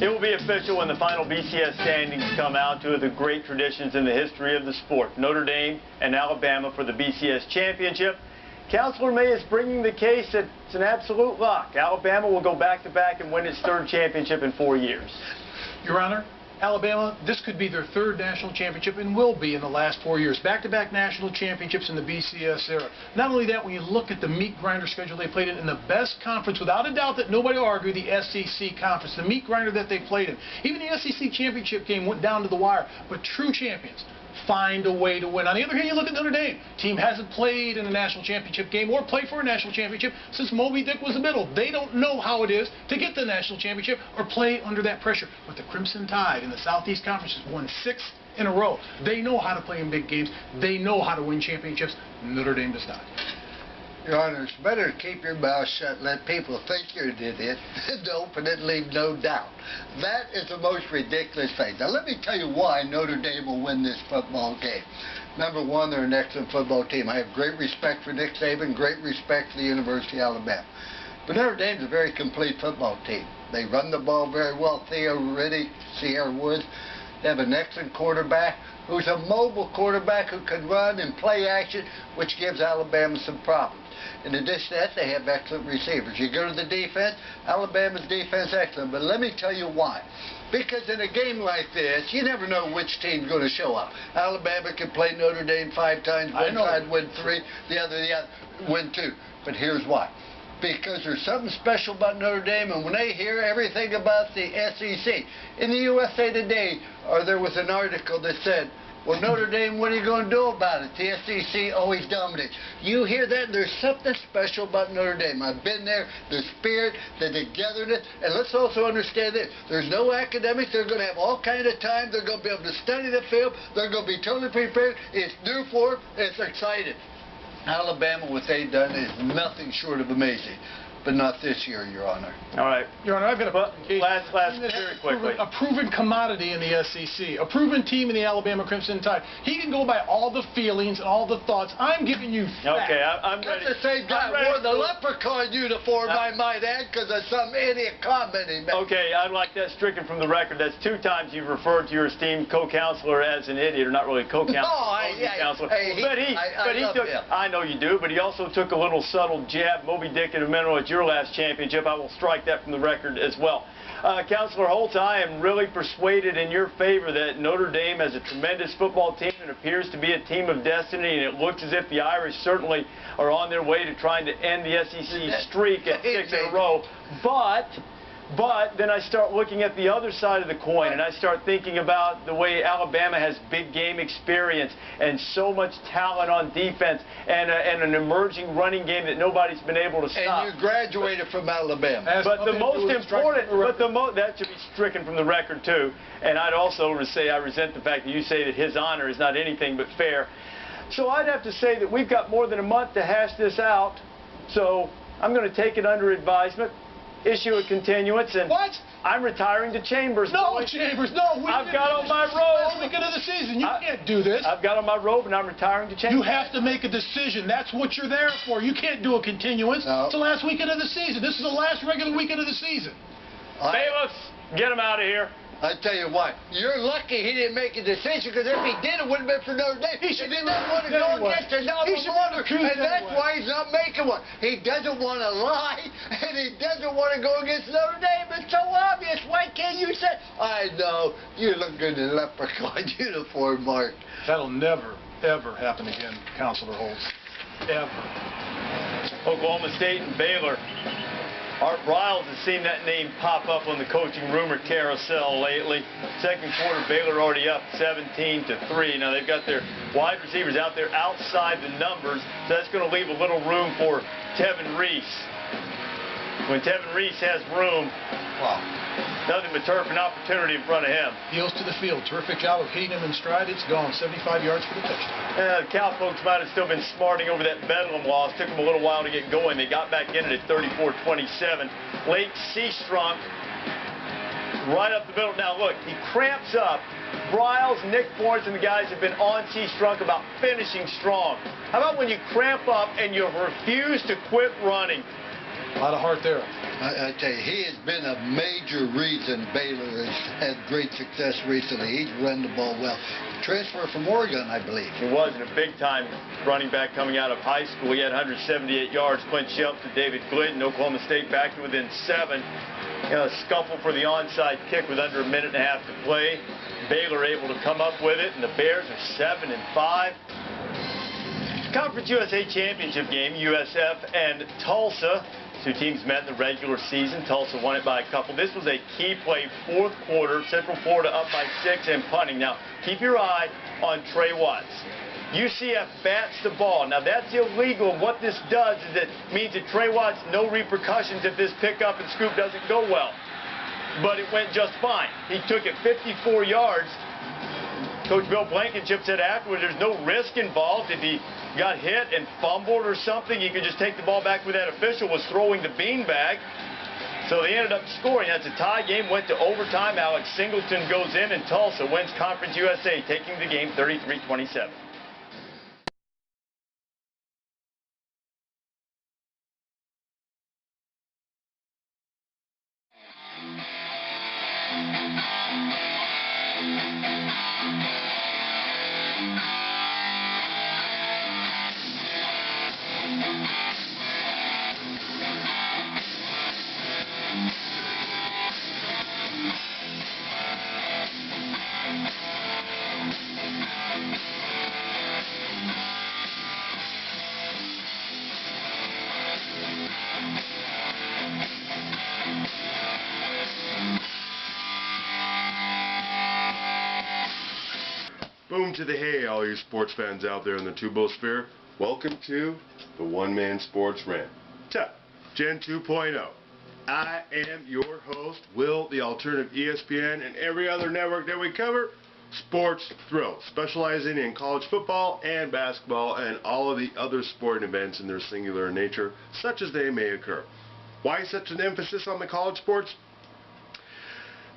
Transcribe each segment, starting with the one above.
It will be official when the final BCS standings come out, two of the great traditions in the history of the sport, Notre Dame and Alabama for the BCS championship. Counselor May is bringing the case that it's an absolute lock. Alabama will go back-to-back and win its third championship in 4 years. Your Honor, Alabama, this could be their third national championship and will be in the last 4 years. Back-to-back national championships in the BCS era. Not only that, when you look at the meat grinder schedule they played in the best conference, without a doubt that nobody will argue, the SEC conference, the meat grinder that they played in. Even the SEC championship game went down to the wire, but true champions find a way to win. On the other hand, you look at Notre Dame. Team hasn't played in a national championship game or played for a national championship since Moby Dick was the middle. They don't know how it is to get the national championship or play under that pressure. But the Crimson Tide in the Southeast Conference has won 6 in a row. They know how to play in big games. They know how to win championships. Notre Dame does not. Your Honor, it's better to keep your mouth shut and let people think you're an idiot than to open it and leave no doubt. That is the most ridiculous thing. Now, let me tell you why Notre Dame will win this football game. Number one, they're an excellent football team. I have great respect for Nick Saban, great respect for the University of Alabama. But Notre Dame's a very complete football team. They run the ball very well. Theo Riddick, Sierra Woods. They have an excellent quarterback who's a mobile quarterback who can run and play action, which gives Alabama some problems. In addition to that, they have excellent receivers. You go to the defense, Alabama's defense excellent. But let me tell you why. Because in a game like this, you never know which team's going to show up. Alabama can play Notre Dame 5 times, one side win 3, the other win 2. But here's why. Because there's something special about Notre Dame, and when they hear everything about the SEC, in the USA Today, there was an article that said, well, Notre Dame, what are you going to do about it? The SEC always dominates. You hear that, and there's something special about Notre Dame. I've been there, the spirit, the togetherness, and let's also understand this. There's no academics. They're going to have all kinds of time. They're going to be able to study the film. They're going to be totally prepared. It's new for them. It's exciting. Alabama, what they've done is nothing short of amazing. But not this year, Your Honor. All right. Your Honor, I've got last very quickly. A proven commodity in the SEC, a proven team in the Alabama Crimson Tide. He can go by all the feelings and all the thoughts. I'm giving you facts. Okay, I'm ready. That's the same guy wore the leprechaun uniform, I might add, because of some idiot comment he made. Okay, I'd like that stricken from the record. That's 2 times you've referred to your esteemed co-counselor as an idiot, or not really co-counselor. No, I know you do, but he also took a little subtle jab, Moby Dick in a minute at your last championship. I will strike that from the record as well. Counselor Holtz, I am really persuaded in your favor that Notre Dame has a tremendous football team and appears to be a team of destiny, and it looks as if the Irish certainly are on their way to trying to end the SEC streak at 6 in a row. But then I start looking at the other side of the coin, and I start thinking about the way Alabama has big game experience and so much talent on defense and an emerging running game that nobody's been able to stop. And you graduated from Alabama. But the most important, that should be stricken from the record too. And I'd also say I resent the fact that you say that his honor is not anything but fair. So I'd have to say that we've got more than a month to hash this out. So I'm going to take it under advisement. Issue a continuance, and I'm retiring to Chambers. No, Chambers, no. I've got on my robe. Last weekend of the season. You can't do this. I've got on my robe, and I'm retiring to Chambers. You have to make a decision. That's what you're there for. You can't do a continuance. No. It's the last weekend of the season. This is the last regular weekend of the season. Bailiffs, get him out of here. I tell you what, you're lucky he didn't make a decision, because if he did, it would have been for Notre Dame. He doesn't want to go against another one, and that's why he's not making one. He doesn't want to lie, and he doesn't want to go against Notre Dame. It's so obvious. Why can't you say, I know, you look good in a leprechaun uniform, Mark. That'll never, ever happen again, Counselor Holtz. Ever. Oklahoma State and Baylor. Art Briles has seen that name pop up on the coaching rumor carousel lately. Second quarter, Baylor already up 17-3. Now they've got their wide receivers out there outside the numbers, so that's going to leave a little room for Tevin Reese. When Tevin Reese has room, nothing but turf and opportunity in front of him. Heels to the field. Terrific job of hitting him in stride. It's gone. 75 yards for the touchdown. The Cal folks might have still been smarting over that Bedlam loss. Took them a little while to get going. They got back in it at 34-27. Lake Seastrunk right up the middle. Now look, he cramps up. Briles, Nick Forrest, and the guys have been on Seastrunk about finishing strong. How about when you cramp up and you refuse to quit running? A lot of heart there. I tell you, he has been a major reason Baylor has had great success recently. He's run the ball well. Transfer from Oregon, I believe. He was in a big-time running back coming out of high school. He had 178 yards. Clint Shelps to David Glidden. Oklahoma State back to within 7. A scuffle for the onside kick with under a minute and a half to play. Baylor able to come up with it, and the Bears are 7-5. Conference USA Championship game, USF and Tulsa. Two teams met in the regular season. Tulsa won it by a couple. This was a key play, fourth quarter. Central Florida up by 6 and punting. Now, keep your eye on Trey Watts. UCF bats the ball. Now, that's illegal. What this does is it means that Trey Watts, no repercussions if this pickup and scoop doesn't go well. But it went just fine. He took it 54 yards. Coach Bill Blankenship said afterwards there's no risk involved. If he got hit and fumbled or something, he could just take the ball back where that official was throwing the beanbag. So they ended up scoring. That's a tie game, went to overtime. Alex Singleton goes in, and Tulsa wins Conference USA, taking the game 33-27. Boom to the hay, all you sports fans out there in the Tubosphere. Welcome to the One Man Sports Rant. Gen 2.0. I am your host, Will, the alternative ESPN, and every other network that we cover, Sports Thrill, specializing in college football and basketball and all of the other sporting events in their singular nature, such as they may occur. Why such an emphasis on the college sports?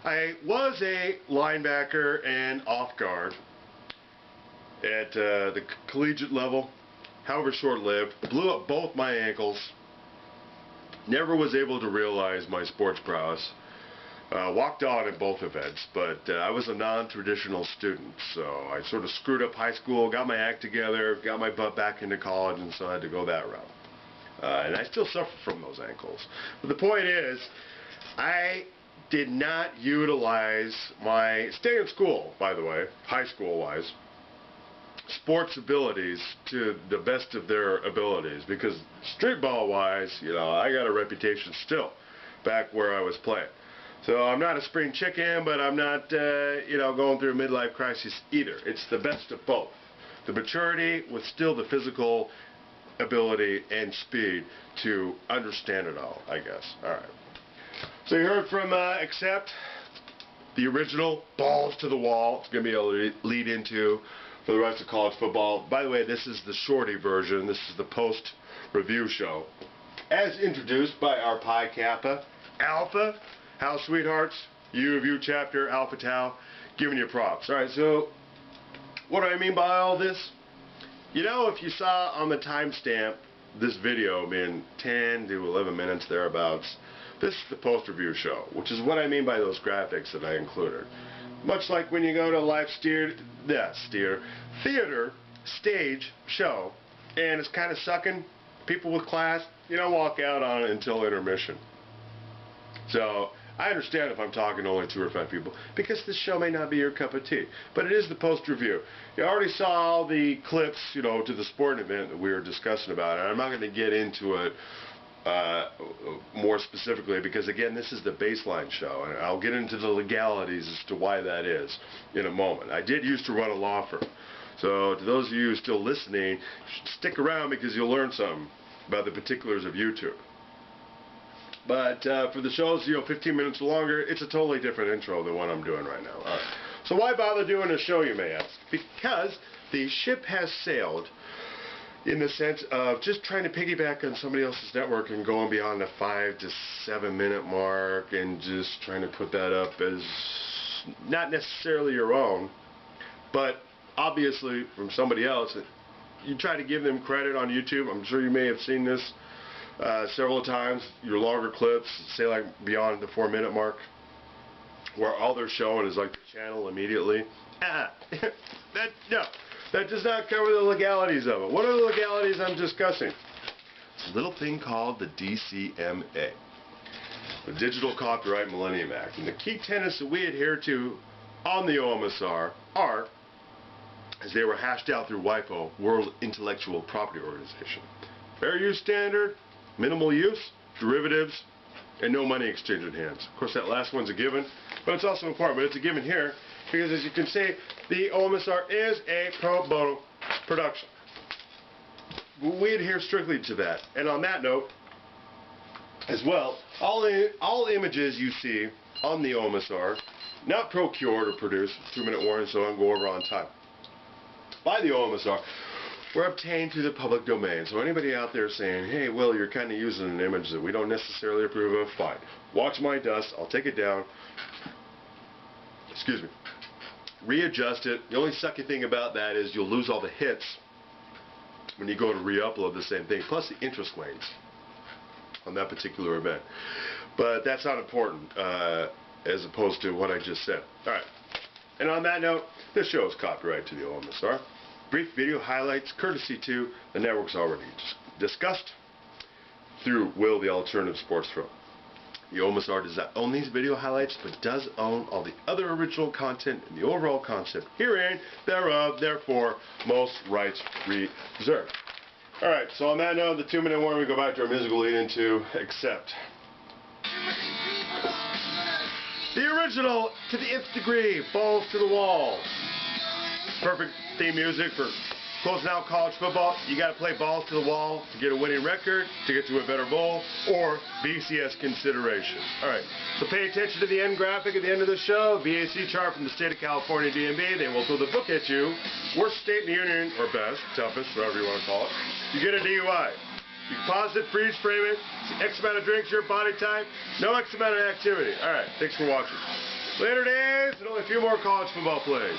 I was a linebacker and off guard at the collegiate level, however short-lived. Blew up both my ankles. Never was able to realize my sports prowess. Walked on in both events, but I was a non-traditional student, so I sort of screwed up high school, got my act together, got my butt back into college, and so I had to go that route. And I still suffer from those ankles. But the point is, I did not utilize my, stay in school, by the way, high school-wise, sports abilities to the best of their abilities, because street ball wise, you know, I got a reputation still back where I was playing. So I'm not a spring chicken, but I'm not you know, going through a midlife crisis either. It's the best of both, the maturity with still the physical ability and speed to understand it all, I guess. All right, so you heard from Accept, the original balls to the wall. It's going to be able to lead into for the rest of college football. By the way, this is the shorty version. This is the post-review show. As introduced by our Pi Kappa Alpha House Sweethearts, U of U chapter, Alpha Tau, giving you props. All right, so what do I mean by all this? You know, if you saw on the timestamp this video being 10 to 11 minutes thereabouts, this is the post-review show, which is what I mean by those graphics that I included. Much like when you go to a live theater, stage, show, and it's kind of sucking, people with class, you don't walk out on it until intermission. So, I understand if I'm talking to only 2 or 5 people, because this show may not be your cup of tea, but it is the post-review. You already saw all the clips, you know, to the sporting event that we were discussing about, and I'm not going to get into it more specifically, because again, this is the baseline show, and I'll get into the legalities as to why that is in a moment. I did used to run a law firm, so to those of you still listening, stick around because you'll learn something about the particulars of YouTube. But for the shows, you know, 15 minutes or longer, it's a totally different intro than what I'm doing right now. All right. So why bother doing a show, you may ask? Because the ship has sailed, in the sense of just trying to piggyback on somebody else's network and going beyond the 5 to 7 minute mark and just trying to put that up as not necessarily your own, but obviously from somebody else. You try to give them credit on YouTube. I'm sure you may have seen this several times, your longer clips, say like beyond the 4-minute mark, where all they're showing is like the channel immediately. No, that does not cover the legalities of it. What are the legalities I'm discussing? It's a little thing called the DCMA, the Digital Copyright Millennium Act. And the key tenets that we adhere to on the OMSR are, as they were hashed out through WIPO, World Intellectual Property Organization. Fair use standard, minimal use, derivatives, and no money exchanged in hands. Of course, that last one's a given, but it's also important. But it's a given here because, as you can see, the OMSR is a pro bono production. We adhere strictly to that. And on that note, as well, all images you see on the OMSR, not procured or produced, 2-minute warning, so I'll go over on time, by the OMSR, were obtained through the public domain. So anybody out there saying, hey, Will, you're kind of using an image that we don't necessarily approve of, fine. Watch my dust. I'll take it down. Excuse me. Readjust it. The only sucky thing about that is you'll lose all the hits when you go to re-upload the same thing, plus the interest lanes on that particular event. But that's not important as opposed to what I just said. All right. And on that note, this show is copyrighted to the OMSR. Brief video highlights courtesy to the networks already discussed through Will, the Alternative Sports Pro. The OMSR does not own these video highlights, but does own all the other original content and the overall concept herein, thereof, therefore, most rights reserved. Alright, so on that note, the 2-minute warning, we go back to our musical lead into Accept. The original, to the nth degree, balls to the wall. Perfect theme music for closing out college football. You got to play balls to the wall to get a winning record, to get to a better bowl, or BCS consideration. All right, so pay attention to the end graphic at the end of the show. VAC chart from the state of California DMV. They will throw the book at you. Worst state in the union, or best, toughest, whatever you want to call it. You get a DUI. You can pause it, freeze frame it, see X amount of drinks, your body type, no X amount of activity. All right, thanks for watching. Later days, and only a few more college football plays.